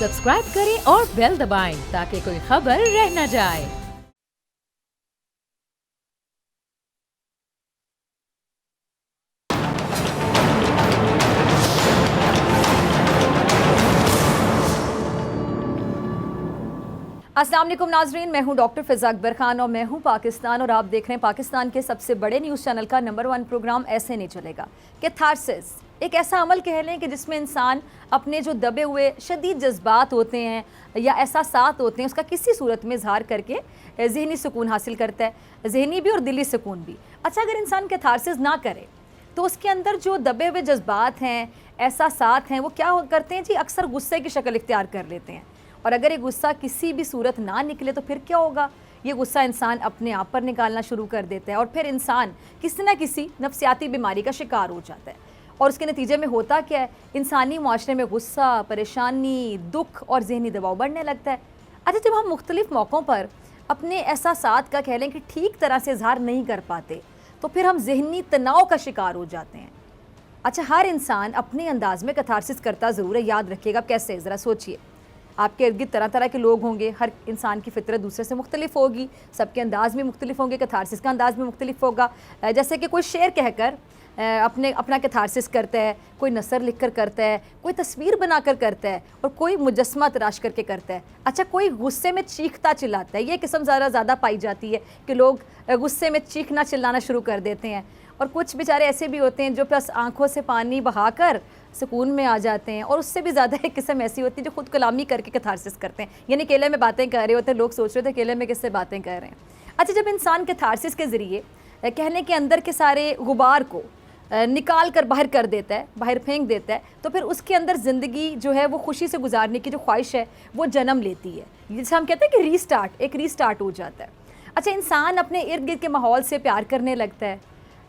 Subscribe करें और bell दबाएं ताकि कोई खबर रह न जाए। अस्सलाम वालेकुम नाजरीन, मैं हूं डॉक्टर फ़िज़ा अकबर खान और मैं हूं पाकिस्तान और आप देख रहे हैं पाकिस्तान के सबसे बड़े न्यूज़ चैनल का नंबर 1 प्रोग्राम ऐसे नहीं चलेगा। कैथारसिस एक ऐसा अमल कह लें कि जिसमें इंसान अपने जो दबे हुए शदीद जज्बात होते हैं या एहसासात होते हैं उसका किसी सूरत में इजहार करके ज़हनी सुकून हासिल करता है, ज़हनी भी और दिली सुकून भी। अच्छा, अगर इंसान कैथारसिस ना करे तो उसके अंदर जो दबे हुए जज्बात हैं, एहसासात हैं, वो क्या करते हैं जी, अक्सर गुस्से की शक्ल इख्तियार कर लेते हैं। और अगर ये गुस्सा किसी भी सूरत ना निकले तो फिर क्या होगा? ये गुस्सा इंसान अपने आप पर निकालना शुरू कर देता है और फिर इंसान किसी न किसी नफ्सियाती बीमारी का शिकार हो जाता है। और उसके नतीजे में होता क्या है? इंसानी माशरे में गुस्सा, परेशानी, दुख और ज़हनी दबाव बढ़ने लगता है। अच्छा, जब हम मुख्तलिफ़ मौक़ों पर अपने एहसासात का कह लें कि ठीक तरह से इजहार नहीं कर पाते तो फिर हम ज़हनी तनाव का शिकार हो जाते हैं। अच्छा, हर इंसान अपने अंदाज़ में कैथारसिस करता ज़रूर है। याद रखिएगा कैसे, ज़रा सोचिए। आपके इर्द गिर्द तरह तरह के लोग होंगे, हर इंसान की फितरत दूसरे से मुख्तलिफ होगी, सबके अंदाज़ भी मुख्तलिफ होंगे, कैथारसिस का अंदाज़ भी मुख्तलिफ होगा। जैसे कि कोई शेर कहकर अपना कैथारसिस करता है, कोई नसर लिख कर करता है, कोई तस्वीर बना कर करता है और कोई मुजस्मा तराश करके करता है। अच्छा, कोई गुस्से में चीखता चिल्लाता है। ये किस्म ज़्यादा पाई जाती है कि लोग गुस्से में चीखना चिल्लाना शुरू कर देते हैं। और कुछ बेचारे ऐसे भी होते हैं जो बस आँखों से पानी बहाकर सुकून में आ जाते हैं। और उससे भी ज़्यादा एक किस्म ऐसी होती है जो खुद कलामी करके कैथारसिस करते हैं, यानी केले में बातें कर रहे होते हैं। लोग सोच रहे थे केले में किससे बातें कर रहे हैं। अच्छा, जब इंसान कैथारसिस के ज़रिए कहने के अंदर के सारे गुबार को निकाल कर बाहर कर देता है, बाहर फेंक देता है, तो फिर उसके अंदर ज़िंदगी जो है वो खुशी से गुजारने की जो ख्वाहिश है वो जन्म लेती है, जिसे हम कहते हैं कि एक रीस्टार्ट हो जाता है। अच्छा, इंसान अपने इर्द गिर्द के माहौल से प्यार करने लगता है,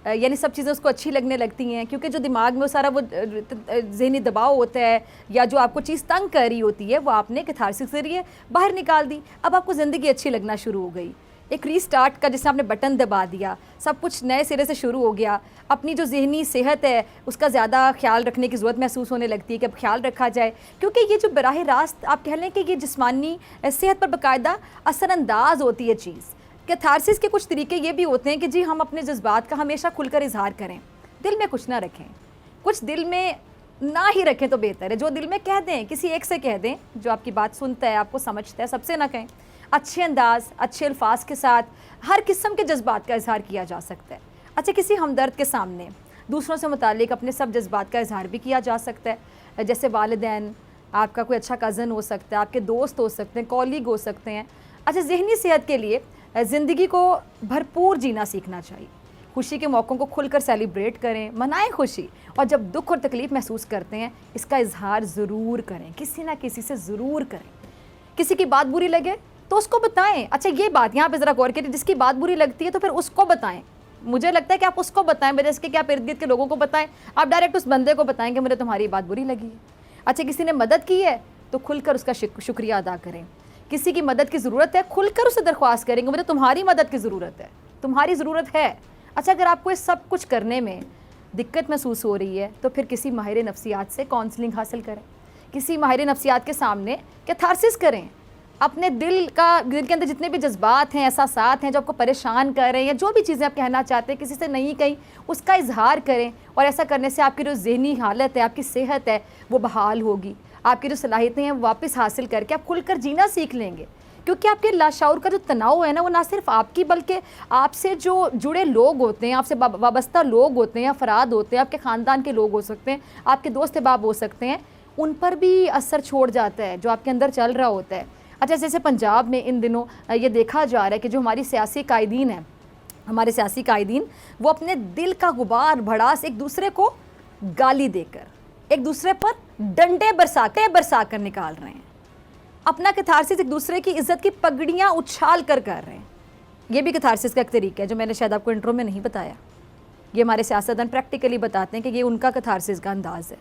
यानी सब चीज़ें उसको अच्छी लगने लगती हैं, क्योंकि जो दिमाग में वो सारा वो ज़हनी दबाव होता है या जो आपको चीज़ तंग कर रही होती है वो आपने कैथारसिस के ज़रिए बाहर निकाल दी। अब आपको ज़िंदगी अच्छी लगना शुरू हो गई। एक रीस्टार्ट का जिसने आपने बटन दबा दिया, सब कुछ नए सिरे से शुरू हो गया। अपनी जो ज़हनी सेहत है उसका ज़्यादा ख्याल रखने की ज़रूरत महसूस होने लगती है कि अब ख्याल रखा जाए, क्योंकि ये जो बराह रास्त आप कह लें कि ये जिस्मानी सेहत पर बाकायदा असरअंदाज होती है चीज़। कैथारसिस के कुछ तरीके ये भी होते हैं कि जी हम अपने जज्बात का हमेशा खुलकर इजहार करें, दिल में कुछ ना रखें, कुछ दिल में ना ही रखें तो बेहतर है। जो दिल में कह दें, किसी एक से कह दें जो आपकी बात सुनता है, आपको समझता है, सबसे ना कहें। अच्छे अंदाज, अच्छे अल्फाज के साथ हर किस्म के जज्बात का इजहार किया जा सकता है। अच्छा, किसी हमदर्द के सामने दूसरों से मुतालिक अपने सब जज्बात का इजहार भी किया जा सकता है, जैसे वालिदैन, आपका कोई अच्छा कज़न हो सकता है, आपके दोस्त हो सकते हैं, कॉलीग हो सकते हैं। अच्छा, ज़हनी सेहत के लिए ज़िंदगी को भरपूर जीना सीखना चाहिए। खुशी के मौक़ों को खुलकर सेलिब्रेट करें, मनाएं खुशी, और जब दुख और तकलीफ़ महसूस करते हैं इसका इजहार ज़रूर करें, किसी ना किसी से ज़रूर करें। किसी की बात बुरी लगे तो उसको बताएं। अच्छा, ये बात यहाँ पे ज़रा गौर करिए, जिसकी बात बुरी लगती है तो फिर उसको बताएं। मुझे लगता है कि आप उसको बताएं बजाय इसके कि आप इर्द गिर्द के लोगों को बताएं। आप डायरेक्ट उस बंदे को बताएं कि मुझे तुम्हारी बात बुरी लगी है। अच्छा, किसी ने मदद की है तो खुलकर उसका शुक्रिया अदा करें। किसी की मदद की ज़रूरत है, खुलकर उसे दरख्वास्त करेंगे, मुझे तुम्हारी मदद की ज़रूरत है, तुम्हारी ज़रूरत है। अच्छा, अगर आपको ये सब कुछ करने में दिक्कत महसूस हो रही है तो फिर किसी माहिर नफ्सियात से काउंसलिंग हासिल करें, किसी माहिर नफ्सियात के सामने कैथारसिस करें। अपने दिल के अंदर जितने भी जज्बात हैं, एहसासात हैं जो आपको परेशान कर रहे हैं, या जो भी चीज़ें आप कहना चाहते हैं किसी से नहीं कहीं, उसका इजहार करें। और ऐसा करने से आपकी जो ज़हनी हालत है, आपकी सेहत है, वो बहाल होगी। आपकी जो सलाहियतें हैं वापस हासिल करके आप खुलकर जीना सीख लेंगे, क्योंकि आपके लाशऊर का जो तनाव है ना, वो ना सिर्फ आपकी बल्कि आपसे जो जुड़े लोग होते हैं, आपसे वाबस्ता लोग होते हैं, अफराद होते हैं, आपके ख़ानदान के लोग हो सकते हैं, आपके दोस्त अहबाब हो सकते हैं, उन पर भी असर छोड़ जाता है जो आपके अंदर चल रहा होता है। अच्छा, जैसे पंजाब में इन दिनों ये देखा जा रहा है कि जो हमारी सियासी कायदीन है, हमारे सियासी कायदीन वो अपने दिल का गुबार भड़ास एक दूसरे को गाली देकर, एक दूसरे पर डंडे बरसा कर निकाल रहे हैं। अपना कैथारसिस एक दूसरे की इज्जत की पगड़ियाँ उछाल कर रहे हैं। ये भी कैथारसिस का एक तरीका है जो मैंने शायद आपको इंट्रो में नहीं बताया। ये हमारे सियासतदान प्रैक्टिकली बताते हैं कि ये उनका कैथारसिस का अंदाज़ है।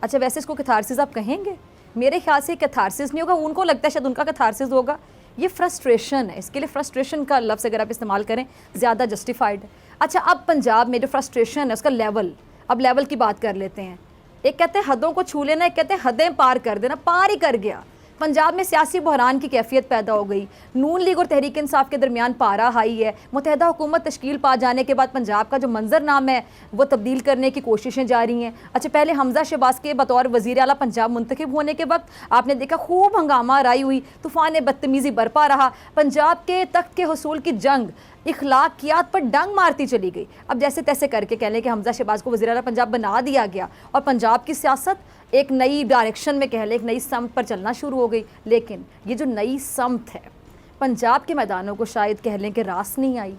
अच्छा, वैसे इसको कैथारसिस आप कहेंगे? मेरे ख्याल से कैथारसिस नहीं होगा, उनको लगता है शायद उनका कैथारसिस होगा। ये फ्रस्ट्रेशन है, इसके लिए फ्रस्ट्रेशन का लफ्ज़ अगर आप इस्तेमाल करें ज़्यादा जस्टिफाइड है। अच्छा, अब पंजाब में जो फ्रस्ट्रेशन है उसका लेवल की बात कर लेते हैं। एक कहते हैं हदों को छू लेना, एक कहते हैं हदें पार कर देना। पार ही कर गया, पंजाब में सियासी बहरान की कैफियत पैदा हो गई। नून लीग और तहरीक इंसाफ के दरमियान पारा हाई है। मुत्तहदा हुकूमत तश्कील पा जाने के बाद पंजाब का जो मंजरनाम है वो तब्दील करने की कोशिशें जारी हैं। अच्छा, पहले हमजा शहबाज के बतौर वज़ीर आला पंजाब मुंतखब होने के वक्त आपने देखा खूब हंगामा राई हुई, तूफ़ान बदतमीज़ी बरपा रहा, पंजाब के तख्त के हुसूल की जंग इखलाकियात पर डंग मारती चली गई। अब जैसे तैसे करके कह लें कि हमजा शहबाज को वज़ीर आला पंजाब बना दिया गया और पंजाब की सियासत एक नई डायरेक्शन में कह लें, एक नई समत पर चलना शुरू हो गई। लेकिन ये जो नई समत है पंजाब के मैदानों को शायद कह लें कि रास नहीं आई।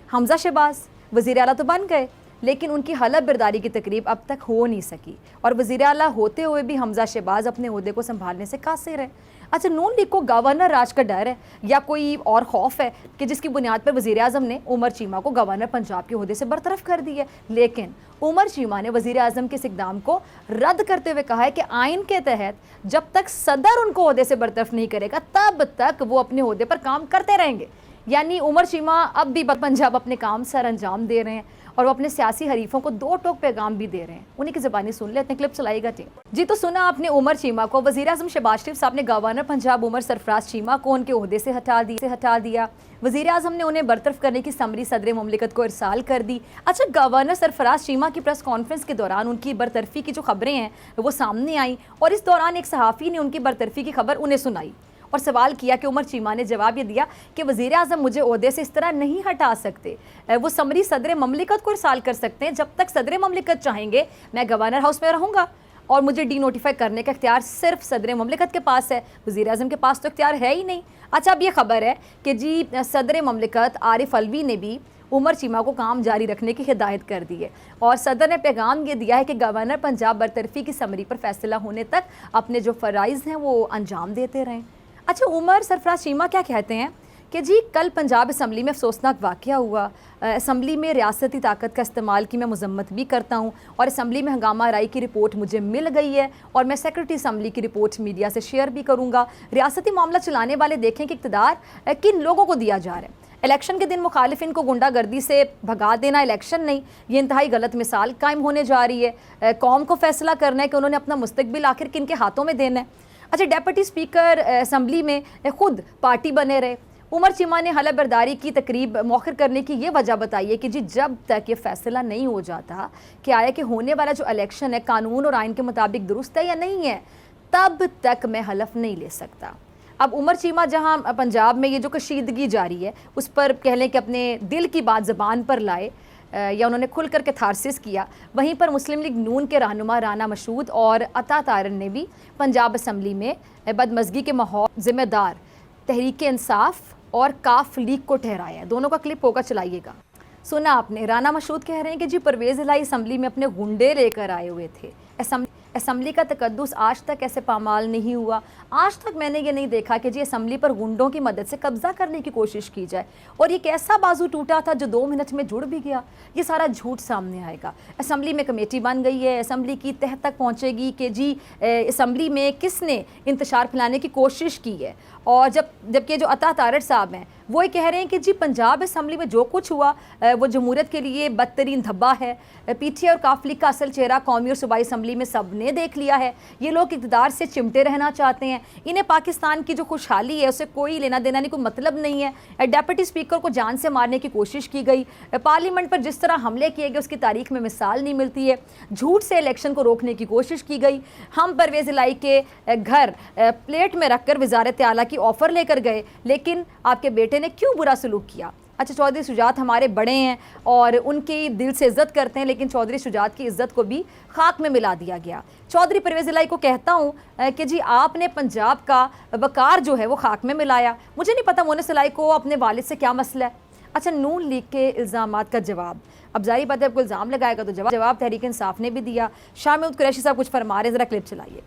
हमजा शहबाज वज़ीर आला तो बन गए, लेकिन उनकी हलफ बरदारी की तकरीब अब तक हो नहीं सकी और वज़ीर आला होते हुए भी हमजा शहबाज अपने ओहदे को संभालने से कासिर है। अच्छा, नून लीग को गवर्नर राज का डर है या कोई और खौफ है कि जिसकी बुनियाद पर वज़ीर आज़म ने उमर चीमा को गवर्नर पंजाब के ओहदे से बरतरफ कर दी है। लेकिन उमर चीमा ने वज़ीर आज़म के इस इक़दाम को रद्द करते हुए कहा है कि आइन के तहत जब तक सदर उनको ओहदे से बरतरफ नहीं करेगा तब तक वो अपने ओहदे पर काम करते रहेंगे। यानी उमर चीमा अब भी पंजाब अपने काम सर अंजाम दे रहे हैं और वो अपने सियासी हरीफों को दो टोक पैगाम भी दे रहे हैं। उन्हीं की ज़बानी सुन लेते हैं, क्लिप चलाएगा टीम जी। तो सुना आपने उमर चीमा को, वज़ीर आज़म शहबाज शरीफ साहब ने गवर्नर पंजाब उमर सरफराज चीमा को उनके ओहदे से हटा दिया। वज़ीर आज़म ने उन्हें बरतरफ करने की समरी सदर मुमलिकत को इरसाल कर दी। अच्छा, गवर्नर सरफराज चीमा की प्रेस कॉन्फ्रेंस के दौरान उनकी बरतरफी की जो खबरें हैं वो सामने आई और इस दौरान एक सहाफ़ी ने उनकी बरतरफी की खबर उन्हें सुनाई और सवाल किया कि उमर चीमा ने जवाब ये दिया कि वज़ीर आज़म मुझे ओहदे से इस तरह नहीं हटा सकते, वो समरी सदर ममलिकत को इरसाल कर सकते हैं। जब तक सदर ममलिकत चाहेंगे मैं गवर्नर हाउस में रहूँगा और मुझे डी नोटिफाई करने का इख्तियार सिर्फ सदर ममलिकत के पास है, वज़ीर आज़म के पास तो इख्तियार है ही नहीं। अच्छा, अब ये खबर है कि जी सदर ममलिकत आरिफ अलवी ने भी उमर चीमा को काम जारी रखने की हिदायत कर दी है और सदर ने पैगाम ये दिया है कि गवर्नर पंजाब बरतरफी की समरी पर फैसला होने तक अपने जो फ़राइज़ हैं वो अंजाम देते रहें। अच्छा, उमर सरफराज चीमा क्या कहते हैं कि जी कल पंजाब असम्बली में अफसोसनाक वाक़या हुआ। असम्बली में रियासती ताकत का इस्तेमाल की मैं मज़म्मत भी करता हूँ और असम्बली में हंगामा राई की रिपोर्ट मुझे मिल गई है और मैं सेक्रेटरी असम्बली की रिपोर्ट मीडिया से शेयर भी करूँगा। रियासती मामला चलाने वाले देखें कि इक़्तिदार किन लोगों को दिया जा रहा है। इलेक्शन के दिन मुखालिफिन को गुंडागर्दी से भगा देना इलेक्शन नहीं, ये इंतहाई गलत मिसाल कायम होने जा रही है। कौम को फैसला करना है कि उन्होंने अपना मुस्तकबिल आखिर किन के हाथों में देना है। अच्छा, डेप्यूटी स्पीकर असम्बली में खुद पार्टी बने रहे। उमर चीमा ने हलफ बरदारी की तकरीब मौखर करने की ये वजह बताई है कि जी जब तक ये फैसला नहीं हो जाता कि आया कि होने वाला जो इलेक्शन है कानून और आइन के मुताबिक दुरुस्त है या नहीं है, तब तक मैं हलफ नहीं ले सकता। अब उमर चीमा जहां पंजाब में ये जो कशीदगी जारी है उस पर कह लें कि अपने दिल की बात ज़बान पर लाए या उन्होंने खुल कर के थारसिस किया, वहीं पर मुस्लिम लीग नून के रहनुमा राना मशहूद और अता तारन ने भी पंजाब असम्बली में बदमज़गी के माहौल ज़िम्मेदार तहरीक इंसाफ और काफ लीग को ठहराया है। दोनों का क्लिप होगा, चलाइएगा। सुना आपने, राना मशहूद कह रहे हैं कि जी परवेज़ इलाही असम्बली में अपने गुंडे लेकर आए हुए थे। असम्बली का तकद्दुस आज तक ऐसे पामाल नहीं हुआ। आज तक मैंने ये नहीं देखा कि जी असम्बली पर गुंडों की मदद से कब्ज़ा करने की कोशिश की जाए और ये कैसा बाजू टूटा था जो 2 मिनट में जुड़ भी गया। ये सारा झूठ सामने आएगा। असम्बली में कमेटी बन गई है, असम्बली की तह तक पहुँचेगी कि जी असम्बली में किसने इंतशार फैलाने की कोशिश की है। और जबकि जो अता तारड़ साहब हैं वो ये कह रहे हैं कि जी पंजाब असम्बली में जो कुछ हुआ वो जमहूरियत के लिए बदतरीन धब्बा है। पीटीआई और काफ लीग का असल चेहरा कौमी और सूबाई असम्बली में सब ने देख लिया है। ये लोग इक़्तिदार से चिमटे रहना चाहते हैं। इन्हें पाकिस्तान की जो खुशहाली है उससे कोई लेना देना नहीं, कोई मतलब नहीं है। डेप्यूटी स्पीकर को जान से मारने की कोशिश की गई, पार्लियामेंट पर जिस तरह हमले किए गए उसकी तारीख में मिसाल नहीं मिलती है। झूठ से इलेक्शन को रोकने की कोशिश की गई। हम परवेज़ इलाही के घर प्लेट में रख कर वज़ारत आला की ऑफ़र लेकर गए, लेकिन आपके बेटे ने क्यों बुरा सलूक किया। अच्छा, चौधरी शुजात हमारे बड़े हैं और उनकी दिल से इज़्ज़त करते हैं, लेकिन चौधरी शुजात की इज़्ज़त को भी खाक में मिला दिया गया। चौधरी परवेज़ इलाही को कहता हूँ कि जी आपने पंजाब का वकार जो है वो खाक में मिलाया। मुझे नहीं पता मोनिस इलाही को अपने वालिद से क्या मसला है। अच्छा, नून लीग के इल्ज़ामात का जवाब, अब जाहिर बात है आपको इल्ज़ाम लगाएगा तो जवाब तहरीक इंसाफ ने भी दिया। शाह महमूद कुरैशी साहब कुछ फरमा रहे हैं, ज़रा क्लिप चलाइए।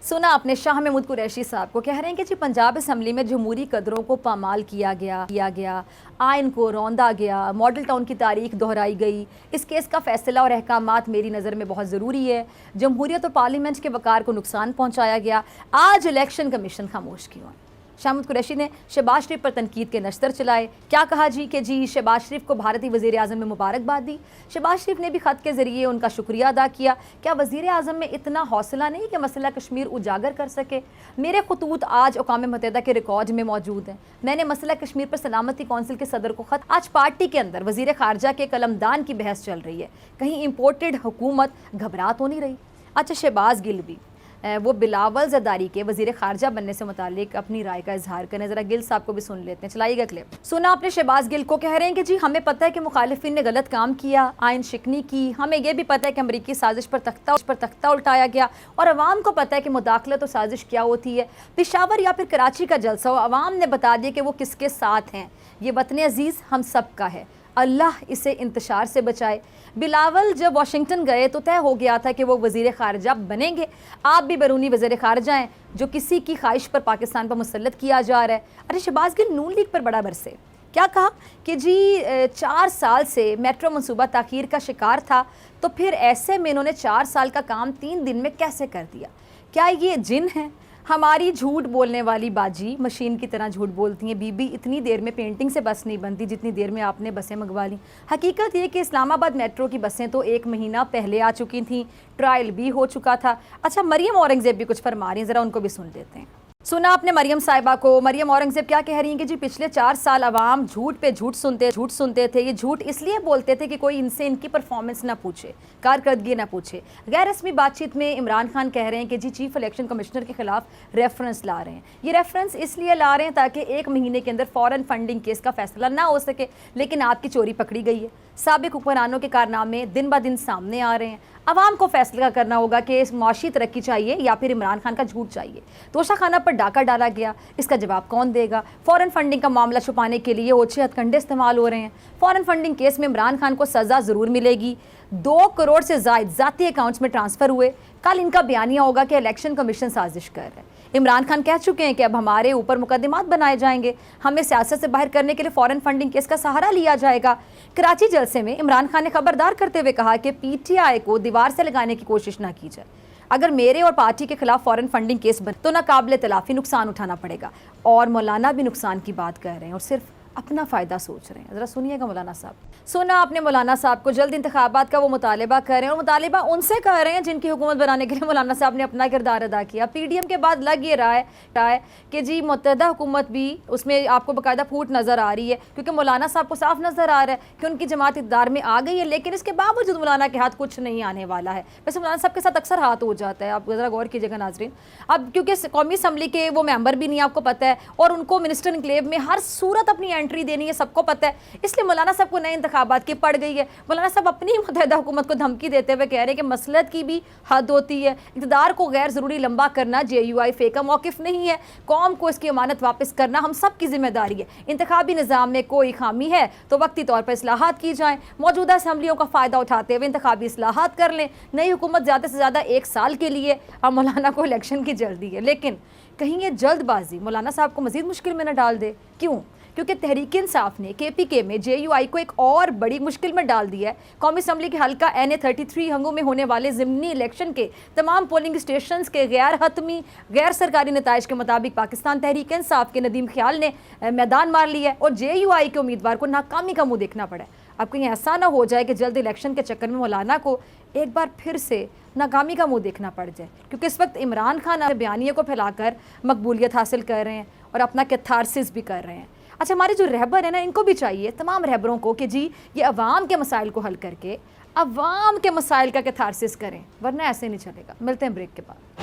सुना आपने शाह महमूद कुरैशी साहब को, कह रहे हैं कि जी पंजाब असम्बली में जमहूरी कदरों को पामाल किया गया, आइन को रौंदा गया, मॉडल टाउन की तारीख दोहराई गई। इस केस का फैसला और अहकामात मेरी नज़र में बहुत ज़रूरी है। जमहूरियत और पार्लियामेंट के वकार को नुकसान पहुँचाया गया। आज इलेक्शन कमीशन खामोश क्यों है? शाहमूद कुरैशी ने शहबाज शरीफ पर तनकीद के नश्तर चलाए। क्या कहा जी कि जी शहबाज शरीफ को भारतीय वज़ीर आज़म में मुबारकबाद दी। शहबाज शरीफ ने भी ख़त के ज़रिए उनका शुक्रिया अदा किया। क्या वज़ीर आज़म में इतना हौसला नहीं कि मसला कश्मीर उजागर कर सके? मेरे खतूत आज अक़वाम मुत्तहिदा के रिकॉर्ड में मौजूद हैं। मैंने मसला कश्मीर पर सलामती कौंसिल के सदर को ख़त, आज पार्टी के अंदर वज़ीर ख़ारजा के कलमदान की बहस चल रही है, कहीं इम्पोर्टेड हुकूमत घबरा तो नहीं रही? अच्छा, शहबाज गिल भी वो बिलावल ज़रदारी के वज़ीर ख़ारजा बनने से मुतालिक अपनी राय का इजहार करने, ज़रा गिल साहब को भी सुन लेते हैं। चलाइएगा क्लिप। सुना आपने शहबाज गिल को, कह रहे हैं कि जी हमें पता है कि मुखालिफिन ने गलत काम किया, आइन शिकनी की, हमें यह भी पता है कि अमरीकी साजिश पर तख्ता उल्टाया गया और अवाम को पता है कि मुदाखलत और साजिश क्या होती है। पेशावर या फिर कराची का जलसा हो, अवाम ने बता दिया कि वो किसके साथ हैं। ये वतन अजीज़ हम सब का है, अल्लाह इसे इंतशार से बचाए। बिलावल जब वाशिंगटन गए तो तय हो गया था कि वो वज़ीर ख़ारजा बनेंगे। आप भी बैरूनी वज़ीर ख़ारजा हैं जो किसी की ख्वाहिश पर पाकिस्तान पर मुसल्लत किया जा रहा है। अरे शहबाज गिल नून लीग पर बड़ा बरसे, क्या कहा कि जी 4 साल से मेट्रो मनसूबा ताख़ीर का शिकार था, तो फिर ऐसे में इन्होंने 4 साल का काम 3 दिन में कैसे कर दिया? क्या ये जिन है? हमारी झूठ बोलने वाली बाजी मशीन की तरह झूठ बोलती हैं। बीबी इतनी देर में पेंटिंग से बस नहीं बनती जितनी देर में आपने बसें मंगवा ली। हकीकत ये कि इस्लामाबाद मेट्रो की बसें तो 1 महीना पहले आ चुकी थीं, ट्रायल भी हो चुका था। अच्छा, मरियम औरंगज़ेब भी कुछ फरमा रही हैं, ज़रा उनको भी सुन लेते हैं। सुना आपने मरियम साहिबा को। मरियम औरंगज़ेब क्या कह रही हैं कि जी पिछले 4 साल अवाम झूठ पे झूठ सुनते थे। ये झूठ इसलिए बोलते थे कि कोई इनसे इनकी परफॉर्मेंस ना पूछे, कारकर्दगी ना पूछे। गैर रस्मी बातचीत में इमरान खान कह रहे हैं कि जी चीफ इलेक्शन कमिश्नर के खिलाफ रेफरेंस ला रहे हैं। ये रेफरेंस इसलिए ला रहे हैं ताकि 1 महीने के अंदर फ़ौरन फंडिंग केस का फैसला ना हो सके, लेकिन आपकी चोरी पकड़ी गई है। साबिक हुक्मरानों के कारनामे दिन ब दिन सामने आ रहे हैं। अवाम को फैसला करना होगा कि माशी तरक्की चाहिए या फिर इमरान खान का झूठ चाहिए। तोशा खाना पर डाका डाला गया, इसका जवाब कौन देगा? फ़ौरन फंडिंग का मामला छुपाने के लिए ओछे हथकंडे इस्तेमाल हो रहे हैं। फ़ौरन फंडिंग केस में इमरान खान को सज़ा ज़रूर मिलेगी। 2 करोड़ से ज़ायद ज़ाती अकाउंट्स में ट्रांसफ़र हुए। कल इनका बयानिया होगा कि इलेक्शन कमीशन साजिश कर रहा है। इमरान खान कह चुके हैं कि अब हमारे ऊपर मुकदमात बनाए जाएंगे, हमें सियासत से बाहर करने के लिए फ़ौरन फंडिंग केस का सहारा लिया जाएगा। कराची जलसे में इमरान खान ने खबरदार करते हुए कहा कि पीटीआई को दीवार से लगाने की कोशिश ना की जाए। अगर मेरे और पार्टी के खिलाफ फ़ौरन फंडिंग केस बने तो नाकाबिले तलाफ़ी नुकसान उठाना पड़ेगा। और मौलाना भी नुकसान की बात कर रहे हैं और सिर्फ अपना फ़ायदा सोच रहे हैं। ज़रा सुनिएगा मौलाना साहब। सुना आपने मौलाना साहब को, जल्द इंतखाबात का वो मुतालिबा कर रहे हैं और मुतालिबा उनसे कर रहे हैं जिनकी हुकूमत बनाने के लिए मौलाना साहब ने अपना किरदार अदा किया। पीडीएम के बाद लग ये रहा है कि जी मुत्तहिदा हुकूमत भी उसमें आपको बाकायदा फूट नज़र आ रही है, क्योंकि मौलाना साहब को साफ नज़र आ रहा है कि उनकी जमात इक़्तिदार में आ गई है, लेकिन इसके बावजूद मौलाना के हाथ कुछ नहीं आने वाला है। वैसे मौलाना साहब के साथ अक्सर हाथ हो जाता है, आप ज़रा गौर कीजिएगा नाजरीन। अब क्योंकि कौमी असम्बली के वो मेंबर भी नहीं, आपको पता है, और उनको मिनिस्टर इनक्लेव में हर सूरत अपनी एंट्री देनी है, सबको पता है। इसलिए मौलाना साहब को नए इंतखाबात की पड़ गई है। मौलाना साहब अपनी मुत्तहिदा हुकूमत को धमकी देते हुए कह रहे हैं कि मसलहत की भी हद होती है, इक़्तिदार को गैर ज़रूरी लंबा करना JUI फेका मौक़िफ़ नहीं है, कौम को इसकी अमानत वापस करना हम सब की जिम्मेदारी है। इंतखाबी निज़ाम में कोई खामी है तो वक्ती तौर पर इस्लाहात की जाएँ, मौजूदा असम्बलियों का फ़ायदा उठाते हुए इंतखाबी इस्लाहात कर लें। नई हुकूमत ज़्यादा से ज़्यादा 1 साल के लिए। अब मौलाना को इलेक्शन की जल्दी है, लेकिन कहीं ये जल्दबाजी मौलाना साहब को मज़ीद मुश्किल में न डाल दे। क्यों? क्योंकि तहरीक इंसाफ ने KPK में JUI को एक और बड़ी मुश्किल में डाल दिया है। कौमी असम्बली के हल्का NA 33 हंगू में होने वाले ज़िमनी इलेक्शन के तमाम पोलिंग स्टेशंस के गैर हतमी गैर सरकारी नताइज के मुताबिक पाकिस्तान तहरीक इंसाफ के नदीम ख्याल ने मैदान मार लिया है और JUI के उम्मीदवार को नाकामी का मुँह देखना पड़ा है। अब कहीं ऐसा ना हो जाए कि जल्द इलेक्शन के चक्कर में मौलाना को एक बार फिर से नाकामी का मुँह देखना पड़ जाए, क्योंकि इस वक्त इमरान खान बयानिए को फैलाकर मकबूलियत हासिल कर रहे हैं और अपना कैथारसिस भी कर रहे हैं। अच्छा, हमारे जो रहबर हैं ना, इनको भी चाहिए, तमाम रहबरों को, कि जी ये अवाम के मसाइल को हल करके अवाम के मसाइल का कैथारसिस करें, वरना ऐसे नहीं चलेगा। मिलते हैं ब्रेक के बाद।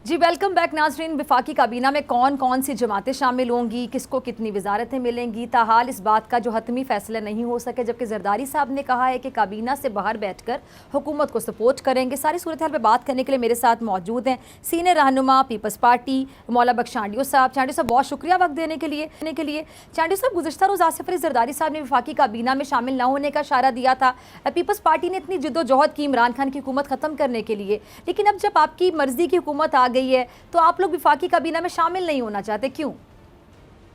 जी वेलकम बैक नाजरीन। वफाकी काबीना में कौन कौन सी जमातें शामिल होंगी, किसको कितनी वजारतें मिलेंगी, ताहाल इस बात का जो हतमी फैसला नहीं हो सके, जबकि जरदारी साहब ने कहा है कि काबीना से बाहर बैठकर हुकूमत को सपोर्ट करेंगे। सारी सूरत हाल पर बात करने के लिए मेरे साथ मौजूद हैं सीनियर रहनुमा पीपल्स पार्टी मौला बख्श चांडियो साहब। चांडियो साहब बहुत शुक्रिया वक्त देने के लिए। चांडियो साहब, गुज़श्ता रोज़ आसिफ अली जरदारी साहब ने वफाकी काबीना में शामिल न होने का इशारा दिया था। पीपल्स पार्टी ने इतनी जद्दोजहद की इमरान खान की हुकूमत ख़त्म करने के लिए, लेकिन अब जब आपकी मर्ज़ी की हुकूमत आ गई है तो आप लोग वफाकी काबीना में शामिल नहीं होना चाहते, क्यों?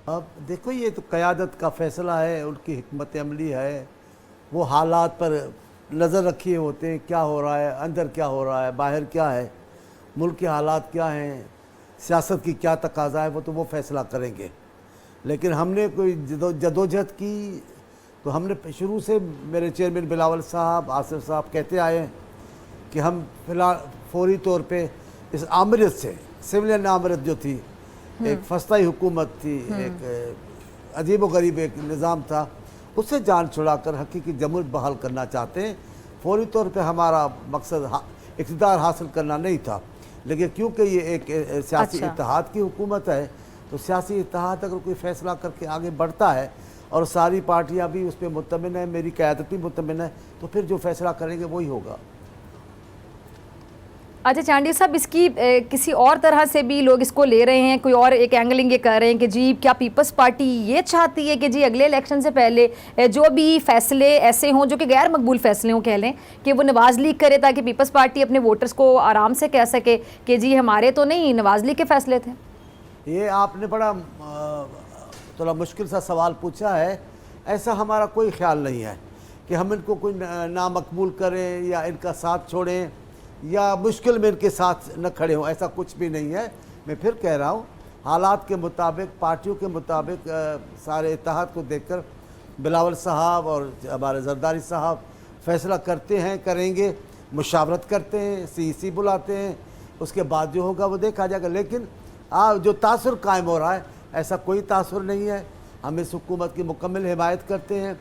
اب دیکھو یہ تو قیادت کا فیصلہ ہے، ان کی حکمت عملی ہے، وہ حالات پر نظر رکھیے ہوتے ہیں، کیا ہو رہا ہے، اندر کیا ہو رہا ہے، باہر کیا ہے، ملک کے حالات کیا ہیں، سیاست کی کیا تقاضا ہے، وہ تو وہ فیصلہ کریں گے۔ لیکن ہم نے کوئی جدوجہد کی تو ہم نے شروع سے، میرے چیئرمین بلاول صاحب، آصف صاحب کہتے آئے ہیں کہ ہم فوری طور پہ اس آمریت سے، سویلین آمریت جو تھی، ایک فسطائی حکومت تھی، ایک عجیب و غریب ایک نظام تھا، اس سے جان چھڑا کر حقیقی جمہوریت بحال کرنا چاہتے ہیں۔ فوری طور پہ ہمارا مقصد اقتدار حاصل کرنا نہیں تھا، لیکن کیونکہ یہ ایک سیاسی اتحاد کی حکومت ہے تو سیاسی اتحاد اگر کوئی فیصلہ کر کے آگے بڑھتا ہے اور ساری پارٹیاں بھی اس پہ مطمئن ہیں، میری قیادت بھی مطمئن ہے، تو پھر جو فیصلہ کریں گے وہی ہوگا۔ اچھا چانڈیو صاحب، اس کی کسی اور طرح سے بھی لوگ اس کو لے رہے ہیں، کوئی اور ایک اینگلنگ یہ کر رہے ہیں کہ جی کیا پیپلز پارٹی یہ چاہتی ہے کہ جی اگلے الیکشن سے پہلے جو بھی فیصلے ایسے ہوں جو کہ غیر مقبول فیصلے ہوں کہہ لیں، کہ وہ نواز لیگ کرے تاکہ پیپلز پارٹی اپنے ووٹرز کو آرام سے کہہ سکے کہ جی ہمارے تو نہیں، نواز لیگ کے فیصلے تھے؟ یہ آپ نے بڑا تھوڑا مشکل سا سوال پوچھا ہے۔ ایسا ہمارا کوئی خیال نہیں ہے کہ ہم ان کو کوئی نامقبول کریں یا ان کا ساتھ چھوڑیں یا مشکل میں ان کے ساتھ نہ کھڑے ہوں، ایسا کچھ بھی نہیں ہے۔ میں پھر کہہ رہا ہوں، حالات کے مطابق، پارٹیوں کے مطابق سارے اتحاد کو دیکھ کر بلاول صاحب اور ہمارے زرداری صاحب فیصلہ کرتے ہیں، کریں گے، مشاورت کرتے ہیں، سی بلاتے ہیں، اس کے بعد جو ہوگا وہ دیکھا جائے گا۔ لیکن جو تاثر قائم ہو رہا ہے، ایسا کوئی تاثر نہیں ہے۔ ہم اس حکومت کی مکمل حمایت کرتے ہیں،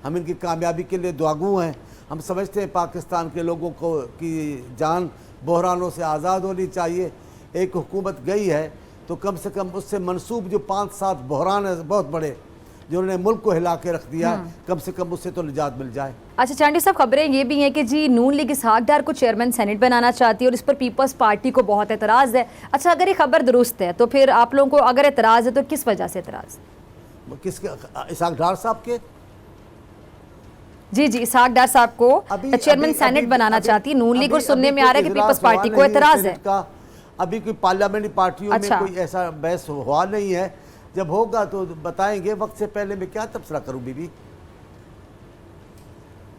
ہم ان کی کامیابی کے لیے دعاگو ہیں۔ ہم سمجھتے ہیں پاکستان کے لوگوں کو کی جان بحرانوں سے آزاد ہونی چاہیے۔ ایک حکومت گئی ہے تو کم سے کم اس سے منسوب جو 5-7 بحران ہیں بہت بڑے، جنہوں نے ملک کو ہلا کے رکھ دیا، کم سے کم اس سے تو نجات مل جائے۔ اچھا چانڈی صاحب، خبریں یہ بھی ہیں کہ جی نون لیگ اسحاق ڈار کو چیئرمین سینٹ بنانا چاہتی ہے اور اس پر پیپلز پارٹی کو بہت اعتراض ہے۔ اچھا اگر یہ خبر درست ہے تو پھر آپ لوگوں کو اگر اعتراض ہے تو کس وجہ سے اعتراض؟ کس کے؟ اسحاق ڈار صاحب کے؟ جی اسحاق ڈار صاحب کو چیئرمین سینٹ بنانا چاہتی ہے نون لیگ، اور سننے میں آ رہا ہے کہ پیپلز پارٹی کو اعتراض ہے۔ ابھی کوئی پارلیمنٹری پارٹیوں میں کوئی ایسا بحث ہوا نہیں ہے، جب ہوگا تو بتائیں گے۔ وقت سے پہلے میں کیا تبصرہ کروں بی بی؟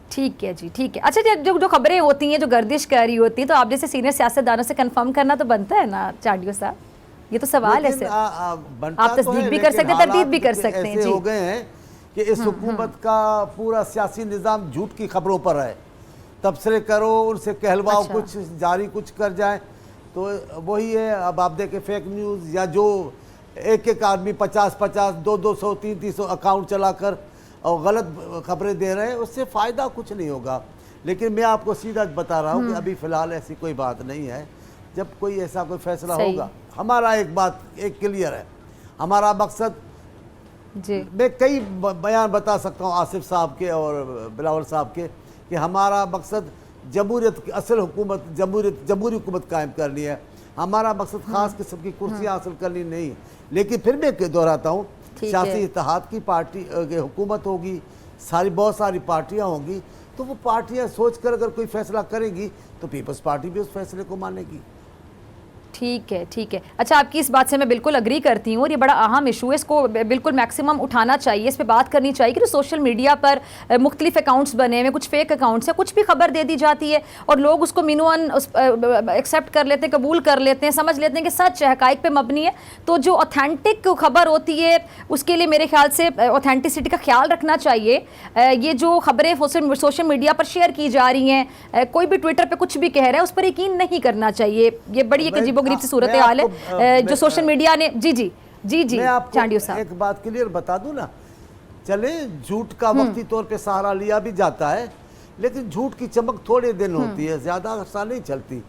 ٹھیک ہے جی، ٹھیک ہے۔ اچھا جو خبریں ہوتی ہیں، جو گردش کر رہی ہوتی ہیں، تو آپ جیسے سینئر سیاستدانوں سے کنفرم کرنا تو بنتا ہے نا چانڈیو صاحب؟ یہ تو سوال ہے سر، آپ تصدیق بھی کر سکتے ہیں، تردید بھی کر سکتے ہیں۔ ایسے ہو گئے ہیں کہ اس حکومت کا پورا سیاسی نظام جھوٹ کی خبروں پر ہے۔ تبصرے کرو، ان سے کہلواؤ، کچھ جاری کچھ کر جائیں تو وہی ہے۔ اب آپ دیکھیں فیک نیوز، یا جو ایک آدمی 50-50 200 300 اکاؤنٹ چلا کر اور غلط خبریں دے رہے ہیں، اس سے فائدہ کچھ نہیں ہوگا۔ لیکن میں آپ کو سیدھا بتا رہا ہوں کہ ابھی فی الحال ایسی کوئی بات نہیں ہے۔ جب کوئی ایسا کوئی فیصلہ ہوگا، ہمارا ایک بات ایک کلیئر ہے، ہمارا مقصد، میں کئی بیان بتا سکتا ہوں آصف صاحب کے اور بلاول صاحب کے، کہ ہمارا مقصد جمہوریت کی اصل حکومت، جمہوری حکومت قائم کرنی ہے۔ ہمارا مقصد خاص قسم کی کرسیاں حاصل کرنی نہیں۔ لیکن پھر میں دہراتا ہوں، سیاسی اتحاد کی پارٹی حکومت ہوگی، بہت ساری پارٹیاں ہوں گی، تو وہ پارٹیاں سوچ کر اگر کوئی فیصلہ کریں گی تو پیپلز پارٹی بھی اس فیصلے کو مانے گی۔ ٹھیک ہے، ٹھیک ہے۔ اچھا آپ کی اس بات سے میں بالکل اگری کرتی ہوں، اور یہ بڑا اہم ایشو ہے، اس کو بالکل میکسیمم اٹھانا چاہیے، اس پہ بات کرنی چاہیے کہ سوشل میڈیا پر مختلف اکاؤنٹس بنے ہوئے، کچھ فیک اکاؤنٹس ہیں، کچھ بھی خبر دے دی جاتی ہے اور لوگ اس کو مینوان ایکسیپٹ کر لیتے ہیں، قبول کر لیتے ہیں، سمجھ لیتے ہیں کہ سچ ہے، حقائق پہ مبنی ہے۔ تو جو اوتھینٹک خبر ہوتی ہے اس کے لیے میرے خیال سے اوتھینٹسٹی کا خیال رکھنا چاہیے۔ یہ جو خبریں سوشل میڈیا پر شیئر کی جا رہی ہیں، کوئی بھی ٹویٹر پہ کچھ بھی کہہ رہا ہے، اس پر یقین نہیں کرنا چاہیے۔ یہ بڑی ایک عجیب و غریب سی صورتحال ہے جو سوشل میڈیا نے۔ جی میں آپ کو چانڈیو صاحب ایک بات کلیئر بتا دوں نا، چلے جھوٹ کا وقتی طور پہ سہارا لیا بھی جاتا ہے، لیکن جھوٹ کی چمک تھوڑے دن ہوتی ہے، زیادہ عرصہ نہیں چلتی۔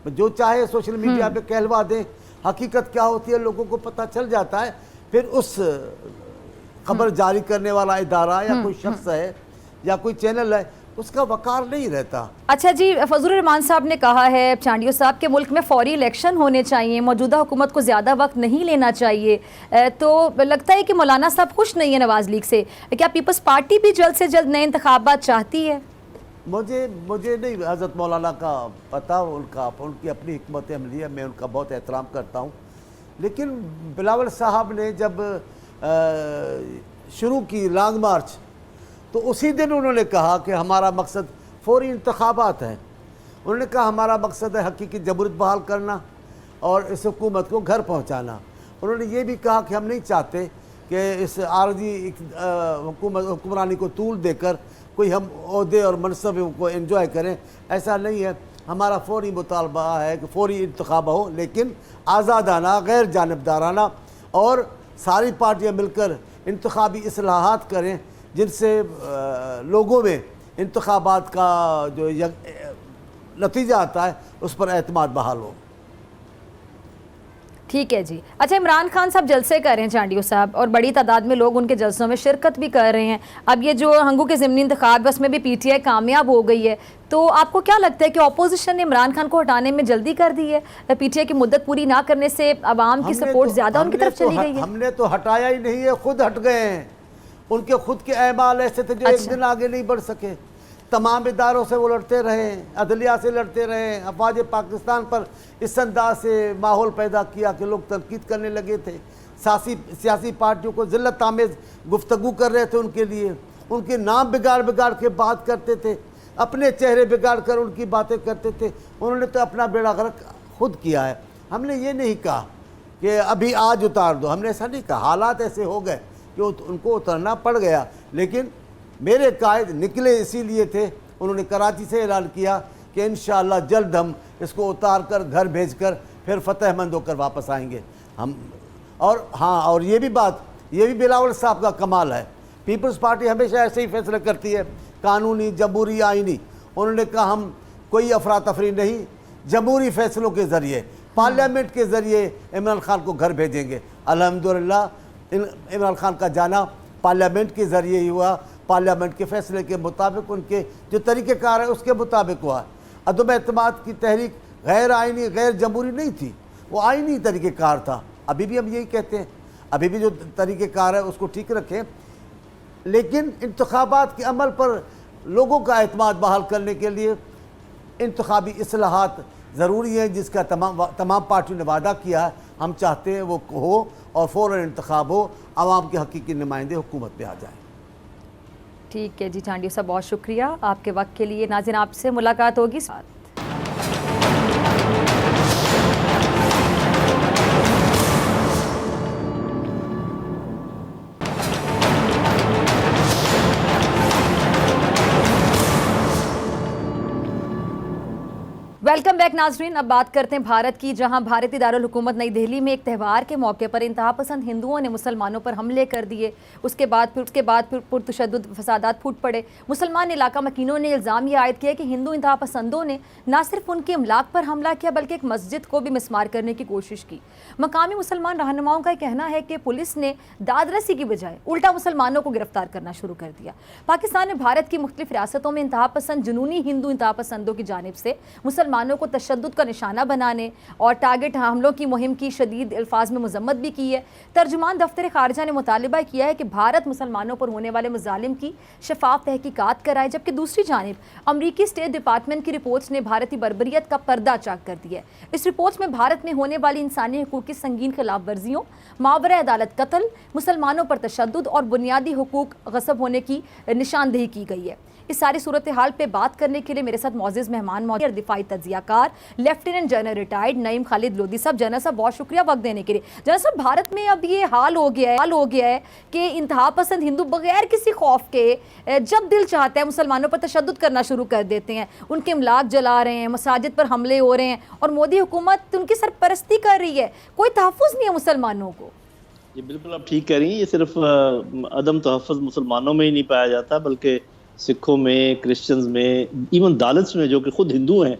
جو چاہے سوشل میڈیا پہ کہلوا دیں، حقیقت کیا ہوتی ہے لوگوں کو پتہ چل جاتا ہے۔ پھر اس خبر جاری کرنے والا ادارہ یا کوئی شخص ہے یا کوئی چینل ہے، اس کا وقار نہیں رہتا۔ اچھا جی، فضل الرحمان صاحب نے کہا ہے چانڈیو صاحب کہ ملک میں فوری الیکشن ہونے چاہیے، موجودہ حکومت کو زیادہ وقت نہیں لینا چاہیے، تو لگتا ہے کہ مولانا صاحب خوش نہیں ہے نواز لیگ سے۔ کیا پیپلز پارٹی بھی جلد سے جلد نئے انتخابات چاہتی ہے؟ مجھے نہیں حضرت مولانا کا پتہ، ان کی اپنی حکمت عملی ہے، میں ان کا بہت احترام کرتا ہوں۔ لیکن بلاول صاحب نے جب شروع کی لانگ مارچ، تو اسی دن انہوں نے کہا کہ ہمارا مقصد فوری انتخابات ہیں. انہوں نے کہا ہمارا مقصد ہے حقیقی جمہوریت بحال کرنا اور اس حکومت کو گھر پہنچانا. انہوں نے یہ بھی کہا کہ ہم نہیں چاہتے کہ اس عارضی حکمرانی کو طول دے کر کوئی ہم عہدے اور منصب کو انجوائے کریں. ایسا نہیں ہے. ہمارا فوری مطالبہ ہے کہ فوری انتخاب ہو، لیکن آزادانہ، غیر جانبدارانہ، اور ساری پارٹیاں مل کر انتخابی اصلاحات کریں جن سے لوگوں میں انتخابات کا جو نتیجہ آتا ہے اس پر اعتماد بحال ہو. ٹھیک ہے جی. اچھا، عمران خان صاحب جلسے کر رہے ہیں چانڈیو صاحب، اور بڑی تعداد میں لوگ ان کے جلسوں میں شرکت بھی کر رہے ہیں. اب یہ جو ہنگو کے ضمنی انتخاب ہے اس میں بھی پی ٹی آئی کامیاب ہو گئی ہے، تو آپ کو کیا لگتا ہے کہ اپوزیشن نے عمران خان کو ہٹانے میں جلدی کر دی ہے؟ پی ٹی آئی کی مدت پوری نہ کرنے سے عوام کی سپورٹ زیادہ ان کی طرف چلی گئی ہے؟ ہم نے تو ہٹایا ہی نہیں ہے، خود ہٹ گئے ہیں. ان کے خود کے اعمال ایسے تھے جو ایک دن آگے نہیں بڑھ سکے. تمام اداروں سے وہ لڑتے رہے، عدلیہ سے لڑتے رہے، افواج پاکستان پر اس انداز سے ماحول پیدا کیا کہ لوگ تنقید کرنے لگے تھے، سیاسی پارٹیوں کو ذلت آمیز گفتگو کر رہے تھے ان کے لیے، ان کے نام بگاڑ کے بات کرتے تھے، اپنے چہرے بگاڑ کر ان کی باتیں کرتے تھے. انہوں نے تو اپنا بیڑا غرق خود کیا ہے. ہم نے یہ نہیں کہا کہ ابھی آج اتار دو، ہم نے ایسا نہیں کہا. حالات ایسے ہو گئے کہ ان کو اترنا پڑ گیا، لیکن میرے قائد نکلے اسی لیے تھے. انہوں نے کراچی سے اعلان کیا کہ انشاءاللہ جلد ہم اس کو اتار کر گھر بھیج کر پھر فتح مند ہو کر واپس آئیں گے ہم. اور یہ بھی بلاول صاحب کا کمال ہے. پیپلز پارٹی ہمیشہ ایسے ہی فیصلے کرتی ہے، قانونی، جمہوری، آئینی. انہوں نے کہا ہم کوئی افراتفری نہیں، جمہوری فیصلوں کے ذریعے، پارلیمنٹ کے ذریعے عمران خان کو گھر بھیجیں گے. الحمدللہ عمران خان کا جانا پارلیمنٹ کے ذریعے ہی ہوا، پارلیمنٹ کے فیصلے کے مطابق، ان کے جو طریقہ کار ہے اس کے مطابق ہوا. عدم اعتماد کی تحریک غیر آئینی، غیر جمہوری نہیں تھی، وہ آئینی طریقہ کار تھا. ابھی بھی ہم یہی کہتے ہیں، ابھی بھی جو طریقہ کار ہے اس کو ٹھیک رکھیں، لیکن انتخابات کے عمل پر لوگوں کا اعتماد بحال کرنے کے لیے انتخابی اصلاحات ضروری ہیں، جس کا تمام پارٹیوں نے وعدہ کیا ہے. ہم چاہتے ہیں وہ ہو اور فوراً انتخاب ہو، عوام کے حقیقی نمائندے حکومت پہ آ جائیں. ٹھیک ہے جی چانڈیو صاحب، بہت شکریہ آپ کے وقت کے لیے. ناظرین، آپ سے ملاقات ہوگی ساتھ. ویلکم بیک ناظرین. اب بات کرتے ہیں بھارت کی، جہاں بھارتی دارالحکومت نئی دہلی میں ایک تہوار کے موقع پر انتہا پسند ہندوؤں نے مسلمانوں پر حملے کر دیے. اس کے بعد پرتشدد فسادات پھوٹ پڑے. مسلمان علاقہ مکینوں نے الزام یہ عائد کیا کہ ہندو انتہا پسندوں نے نہ صرف ان کی املاک پر حملہ کیا بلکہ ایک مسجد کو بھی مسمار کرنے کی کوشش کی. مقامی مسلمان رہنماؤں کا کہنا ہے کہ پولیس نے داد رسی کی بجائے الٹا مسلمانوں کو گرفتار کرنا شروع کر دیا. پاکستان نے بھارت کی مختلف ریاستوں میں انتہا پسند جنونی ہندو انتہا پسندوں کی جانب سے مسلمانوں کو تشدد کا نشانہ بنانے اور ٹارگٹ حملوں کی مہم کی شدید الفاظ میں مذمت بھی کی ہے. ترجمان دفتر خارجہ نے مطالبہ کیا ہے کہ بھارت مسلمانوں پر ہونے والے مظالم کی شفاف تحقیقات کرائے، جبکہ دوسری جانب امریکی اسٹیٹ ڈپارٹمنٹ کی رپورٹس نے بھارتی بربریت کا پردہ چاک کر دیا ہے. اس رپورٹس میں بھارت میں ہونے والی انسانی حقوق کی سنگین خلاف ورزیوں، ماورا عدالت قتل، مسلمانوں پر تشدد اور بنیادی حقوق غصب ہونے کی نشاندہی کی گئی ہے. اس ساری صورتحال پہ بات کرنے کے لیے میرے ساتھ معزز مہمان موجود ہیں. دفاعی تجزیہ کار لیفٹیننٹ جنرل ریٹائرڈ نعیم خالد لودھی صاحب. جنرل صاحب، بہت شکریہ وقت دینے کے لیے. جنرل صاحب، بھارت میں اب یہ حال ہو گیا ہے کہ انتہا پسند ہندو بغیر کسی خوف کے جب دل چاہتا ہے مسلمانوں پر تشدد کرنا شروع کر دیتے ہیں. ان کے املاک جلا رہے ہیں، مساجد پر حملے ہو رہے ہیں، اور مودی حکومت ان کی سرپرستی کر رہی ہے. کوئی تحفظ نہیں ہے مسلمانوں کو. یہ بالکل آپ ٹھیک کہہ رہی ہیں. یہ صرف عدم تحفظ مسلمانوں میں ہی نہیں پایا جاتا، بلکہ سکھوں میں، کرسچنز میں، ایون دالتس میں جو کہ خود ہندو ہیں،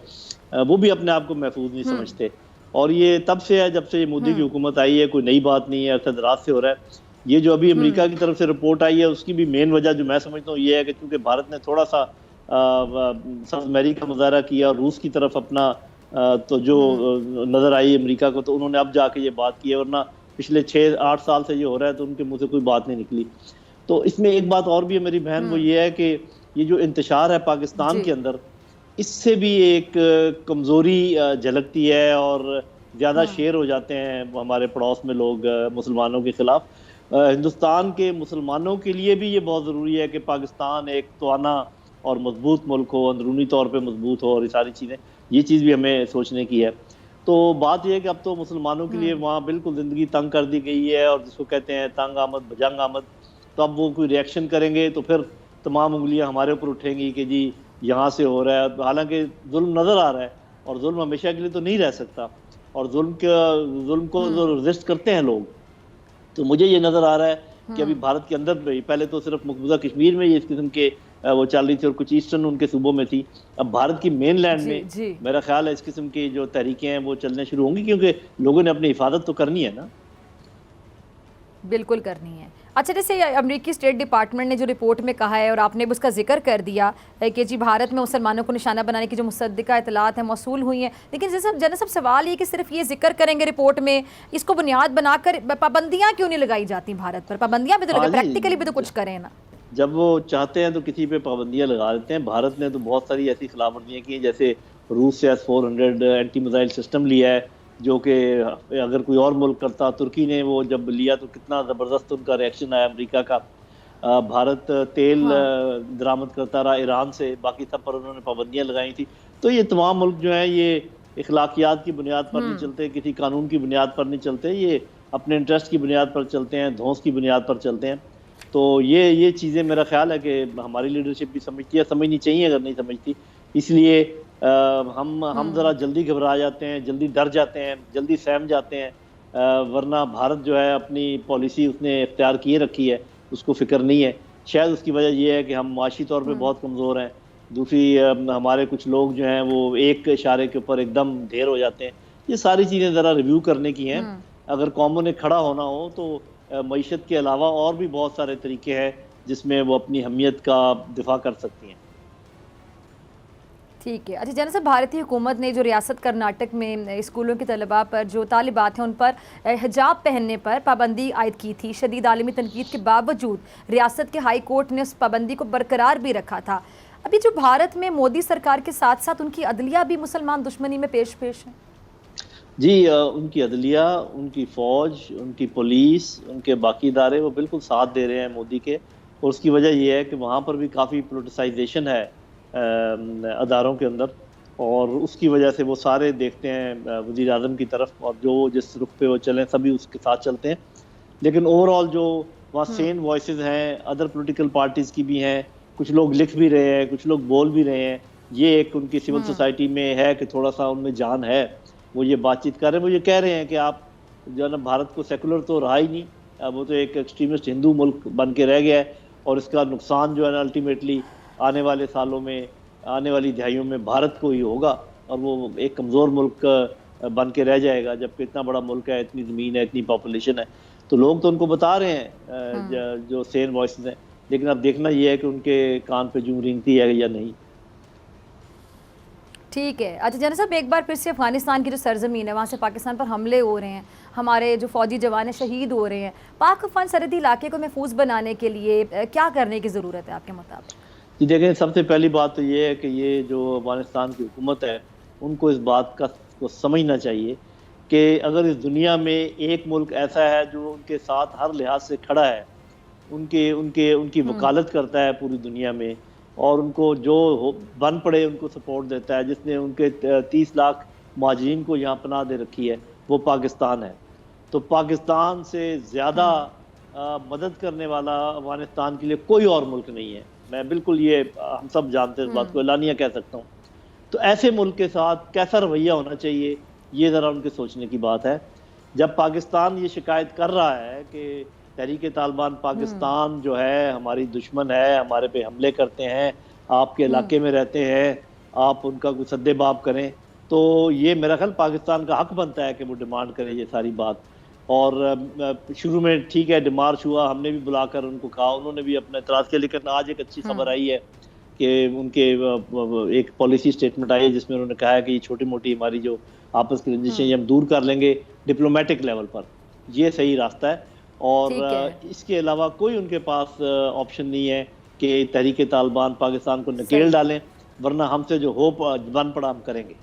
وہ بھی اپنے آپ کو محفوظ نہیں سمجھتے. اور یہ تب سے ہے جب سے مودی کی حکومت آئی ہے. کوئی نئی بات نہیں ہے، عرصہ دراز سے ہو رہا ہے. یہ جو ابھی امریکہ کی طرف سے رپورٹ آئی ہے، اس کی بھی مین وجہ جو میں سمجھتا ہوں یہ ہے کہ چونکہ بھارت نے تھوڑا سا سبز میری کا مظاہرہ کیا اور روس کی طرف اپنا تو جو نظر آئی امریکہ کو، تو انہوں نے اب جا کے یہ بات کی ہے. ورنہ پچھلے 6-8 سال سے یہ ہو رہا ہے تو ان کے منہ سے کوئی بات نہیں نکلی. تو اس میں ایک بات اور بھی ہے میری بہن، وہ یہ ہے کہ یہ جو انتشار ہے پاکستان کے اندر، اس سے بھی ایک کمزوری جھلکتی ہے اور زیادہ شیر ہو جاتے ہیں ہمارے پڑوس میں لوگ مسلمانوں کے خلاف. ہندوستان کے مسلمانوں کے لیے بھی یہ بہت ضروری ہے کہ پاکستان ایک توانا اور مضبوط ملک ہو، اندرونی طور پہ مضبوط ہو، اور یہ ساری چیزیں، یہ چیز بھی ہمیں سوچنے کی ہے۔ تو بات یہ ہے کہ اب تو مسلمانوں کے لیے وہاں بالکل زندگی تنگ کر دی گئی ہے، اور جس کو کہتے ہیں تنگ آمد بجنگ آمد، تو اب وہ کوئی ریئیکشن کریں گے تو پھر تمام انگلیاں ہمارے اوپر اٹھیں گی کہ جی یہاں سے ہو رہا ہے، حالانکہ ظلم نظر آ رہا ہے، اور ظلم ہمیشہ کے لیے تو نہیں رہ سکتا، اور ظلم کو جو رزسٹ کرتے ہیں لوگ، تو مجھے یہ نظر آ رہا ہے کہ ابھی بھارت کے اندر پہلے تو صرف مقبوضہ کشمیر میں اس قسم کے وہ چل رہی تھی، اور کچھ ایسٹرن ان کے صوبوں میں تھی، اب بھارت کی مین لینڈ میں میرا خیال ہے اس قسم کی جو تحریکیں ہیں وہ چلنے شروع ہوں گی، کیونکہ لوگوں نے اپنی حفاظت تو کرنی ہے نا۔ بالکل کرنی ہے۔ اچھا، جیسے امریکی اسٹیٹ ڈپارٹمنٹ نے جو رپورٹ میں کہا ہے، اور آپ نے بھی اس کا ذکر کر دیا کہ جی بھارت میں مسلمانوں کو نشانہ بنانے کی جو مصدقہ اطلاعات ہیں موصول ہوئی ہیں، لیکن جنرل صاحب سوال یہ کہ صرف یہ ذکر کریں گے رپورٹ میں، اس کو بنیاد بنا کر پابندیاں کیوں نہیں لگائی جاتی بھارت پر؟ پابندیاں بھی تو لگیں، پریکٹیکلی بھی تو کچھ کریں نا۔ جب وہ چاہتے ہیں تو کسی پہ پابندیاں لگا دیتے ہیں۔ بھارت نے تو بہت ساری ایسی خلاف ورزیاں کی ہیں، جیسے روس سے S-400 اینٹی میزائل سسٹم لیا ہے، جو کہ اگر کوئی اور ملک کرتا، ترکی نے وہ جب لیا تو کتنا زبردست ان کا ریئیکشن آیا امریکہ کا۔ بھارت تیل درآمد کرتا رہا ایران سے، باقی سب پر انہوں نے پابندیاں لگائی تھی۔ تو یہ تمام ملک جو ہیں یہ اخلاقیات کی بنیاد پر نہیں چلتے، کسی قانون کی بنیاد پر نہیں چلتے، یہ اپنے انٹرسٹ کی بنیاد پر چلتے ہیں، دھونس کی بنیاد پر چلتے ہیں۔ تو یہ چیزیں میرا خیال ہے کہ ہماری لیڈرشپ بھی سمجھتی ہے، سمجھنی چاہیے اگر نہیں سمجھتی، اس لیے ہم ذرا جلدی گھبرا جاتے ہیں، جلدی ڈر جاتے ہیں، جلدی سہم جاتے ہیں، ورنہ بھارت جو ہے اپنی پالیسی اس نے اختیار کیے رکھی ہے، اس کو فکر نہیں ہے۔ شاید اس کی وجہ یہ ہے کہ ہم معاشی طور پہ بہت کمزور ہیں، دوسری ہمارے کچھ لوگ جو ہیں وہ ایک اشارے کے اوپر ایک دم ڈھیر ہو جاتے ہیں۔ یہ ساری چیزیں ذرا ریویو کرنے کی ہیں۔ اگر قوموں نے کھڑا ہونا ہو تو معیشت کے علاوہ اور بھی بہت سارے طریقے ہیں جس میں وہ اپنی اہمیت کا دفاع کر سکتی ہیں۔ ٹھیک ہے۔ اچھا جنرل صاحب، بھارتی حکومت نے جو ریاست کرناٹک میں اسکولوں کے طلباء پر جو طالبات ہیں ان پر حجاب پہننے پر پابندی عائد کی تھی، شدید عالمی تنقید کے باوجود ریاست کے ہائی کورٹ نے اس پابندی کو برقرار بھی رکھا تھا۔ ابھی جو بھارت میں مودی سرکار کے ساتھ ساتھ ان کی عدلیہ بھی مسلمان دشمنی میں پیش ہے۔ جی، ان کی عدلیہ، ان کی فوج، ان کی پولیس، ان کے باقی ادارے وہ بالکل ساتھ دے رہے ہیں مودی کے، اور اس کی وجہ یہ ہے کہ وہاں پر بھی کافی پولیٹیسائزیشن ہے اداروں کے اندر، اور اس کی وجہ سے وہ سارے دیکھتے ہیں وزیر اعظم کی طرف، اور جو جس رخ پہ وہ چلیں سبھی اس کے ساتھ چلتے ہیں۔ لیکن اوور آل جو وہاں سین وائسز ہیں ادر پولیٹیکل پارٹیز کی بھی ہیں، کچھ لوگ لکھ بھی رہے ہیں، کچھ لوگ بول بھی رہے ہیں، یہ ایک ان کی سول سوسائٹی میں ہے کہ تھوڑا سا ان میں جان ہے، وہ یہ بات چیت کر رہے ہیں، وہ یہ کہہ رہے ہیں کہ آپ جو ہے نا بھارت کو سیکولر تو رہا ہی نہیں، وہ تو ایک ایکسٹریمسٹ ہندو ملک بن کے رہ گیا ہے، اور اس کا نقصان جو ہے نا الٹیمیٹلی آنے والے سالوں میں، آنے والی دہائیوں میں بھارت کو ہی ہوگا، اور وہ ایک کمزور ملک بن کے رہ جائے گا، جبکہ اتنا بڑا ملک ہے، اتنی زمین ہے، اتنی پاپولیشن ہے۔ تو لوگ تو ان کو بتا رہے ہیں جو سین وائسز ہیں، لیکن اب دیکھنا یہ ہے کہ ان کے کان پہ جوں رینگتی ہے یا نہیں۔ ٹھیک ہے۔ اچھا جنرل صاحب، ایک بار پھر سے افغانستان کی جو سرزمین ہے وہاں سے پاکستان پر حملے ہو رہے ہیں، ہمارے جو فوجی جوان شہید ہو رہے ہیں، پاک افغان سرحدی علاقے کو محفوظ بنانے کے لیے کیا کرنے کی ضرورت ہے آپ کے مطابق؟ جی دیکھیں، سب سے پہلی بات تو یہ ہے کہ یہ جو افغانستان کی حکومت ہے ان کو اس بات کو سمجھنا چاہیے کہ اگر اس دنیا میں ایک ملک ایسا ہے جو ان کے ساتھ ہر لحاظ سے کھڑا ہے، ان کی وکالت کرتا ہے پوری دنیا میں، اور ان کو جو بن پڑے ان کو سپورٹ دیتا ہے، جس نے ان کے 30 لاکھ مہاجرین کو یہاں پناہ دے رکھی ہے، وہ پاکستان ہے۔ تو پاکستان سے زیادہ مدد کرنے والا افغانستان کے لیے کوئی اور ملک نہیں ہے، میں بالکل یہ ہم سب جانتے ہیں، اس بات کو اعلانیہ کہہ سکتا ہوں۔ تو ایسے ملک کے ساتھ کیسا رویہ ہونا چاہیے، یہ ذرا ان کے سوچنے کی بات ہے۔ جب پاکستان یہ شکایت کر رہا ہے کہ تحریک طالبان پاکستان جو ہے ہماری دشمن ہے، ہمارے پہ حملے کرتے ہیں، آپ کے علاقے میں رہتے ہیں، آپ ان کا کوئی سد باب کریں، تو یہ میرا خیال پاکستان کا حق بنتا ہے کہ وہ ڈیمانڈ کرے یہ ساری بات۔ اور شروع میں ٹھیک ہے ڈیمارش ہوا، ہم نے بھی بلا کر ان کو کہا، انہوں نے بھی اپنا اعتراض کیا، لیکن آج ایک اچھی خبر آئی ہے کہ ان کے ایک پالیسی سٹیٹمنٹ آئی ہے جس میں انہوں نے کہا ہے کہ یہ چھوٹی موٹی ہماری جو آپس کی رنجشیں یہ ہم دور کر لیں گے ڈپلومیٹک لیول پر، یہ صحیح راستہ ہے۔ اور اس کے علاوہ کوئی ان کے پاس آپشن نہیں ہے کہ تحریک طالبان پاکستان کو نکیل ڈالیں، ورنہ ہم سے جو ہوپ بن پڑا ہم کریں گے۔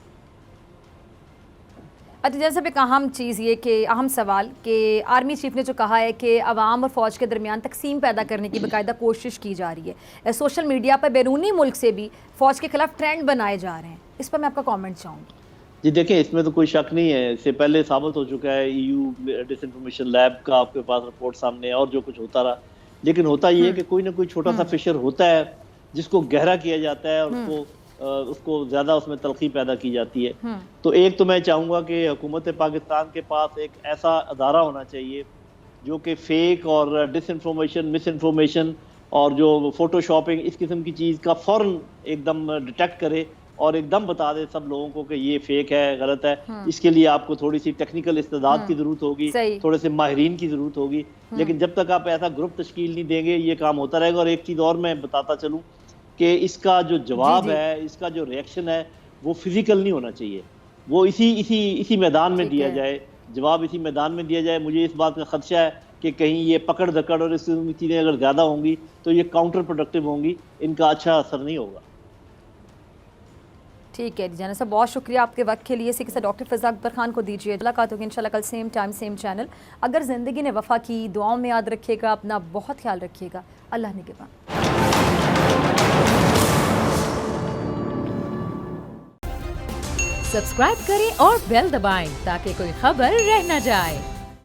جیسا صاحب ایک اہم چیز یہ کہ اہم سوال کہ آرمی چیف نے جو کہا ہے کہ عوام اور فوج کے درمیان تقسیم پیدا کرنے کی باقاعدہ کوشش کی جا رہی ہے، سوشل میڈیا پر بیرونی ملک سے بھی فوج کے خلاف ٹرینڈ بنائے جا رہے ہیں، اس پر میں آپ کا کامنٹ چاہوں گی۔ جی دیکھیں، اس میں تو کوئی شک نہیں ہے، اس سے پہلے ثابت ہو چکا ہے، EU ڈس انفارمیشن لیب کا آپ کے پاس رپورٹ سامنے ہے اور جو کچھ ہوتا رہا، لیکن ہوتا یہ ہے کہ کوئی نہ کوئی چھوٹا سا فشر ہوتا ہے جس کو گہرا کیا جاتا ہے اور اس کو زیادہ اس میں تلخی پیدا کی جاتی ہے۔ تو ایک تو میں چاہوں گا کہ حکومت پاکستان کے پاس ایک ایسا ادارہ ہونا چاہیے جو کہ فیک اور ڈس انفارمیشن، مس انفارمیشن اور جو فوٹو شاپنگ اس قسم کی چیز کا فوراً ایک دم ڈیٹیکٹ کرے اور ایک دم بتا دے سب لوگوں کو کہ یہ فیک ہے، غلط ہے۔ اس کے لیے آپ کو تھوڑی سی ٹیکنیکل استعداد کی ضرورت ہوگی، تھوڑے سے ماہرین کی ضرورت ہوگی، لیکن جب تک آپ ایسا گروپ تشکیل نہیں دیں گے یہ کام ہوتا رہے گا۔ اور ایک چیز اور میں بتاتا چلوں کہ اس کا جو جواب ہے، اس کا جو ریئیکشن ہے وہ فزیکل نہیں ہونا چاہیے، وہ اسی میدان میں دیا جائے، جواب اسی میدان میں دیا جائے۔ مجھے اس بات کا خدشہ ہے کہ کہیں یہ پکڑ دکڑ اور اس قسم کی چیزیں اگر زیادہ ہوں گی تو یہ کاؤنٹر پروڈکٹیو ہوں گی، ان کا اچھا اثر نہیں ہوگا۔ ٹھیک ہے جانا صاحب، بہت شکریہ آپ کے وقت کے لیے۔ اسی کے ساتھ ڈاکٹر فضا اکبر خان کو دیجیے ملاقات ہوگی انشاءاللہ کل سیم ٹائم سیم چینل۔ اگر زندگی نے وفا کی، دعاؤں میں یاد رکھیے گا، اپنا بہت خیال رکھیے گا، اللہ نگہبان۔ سبسکرائب کریں اور بیل دبائیں تاکہ کوئی خبر رہ نہ جائے۔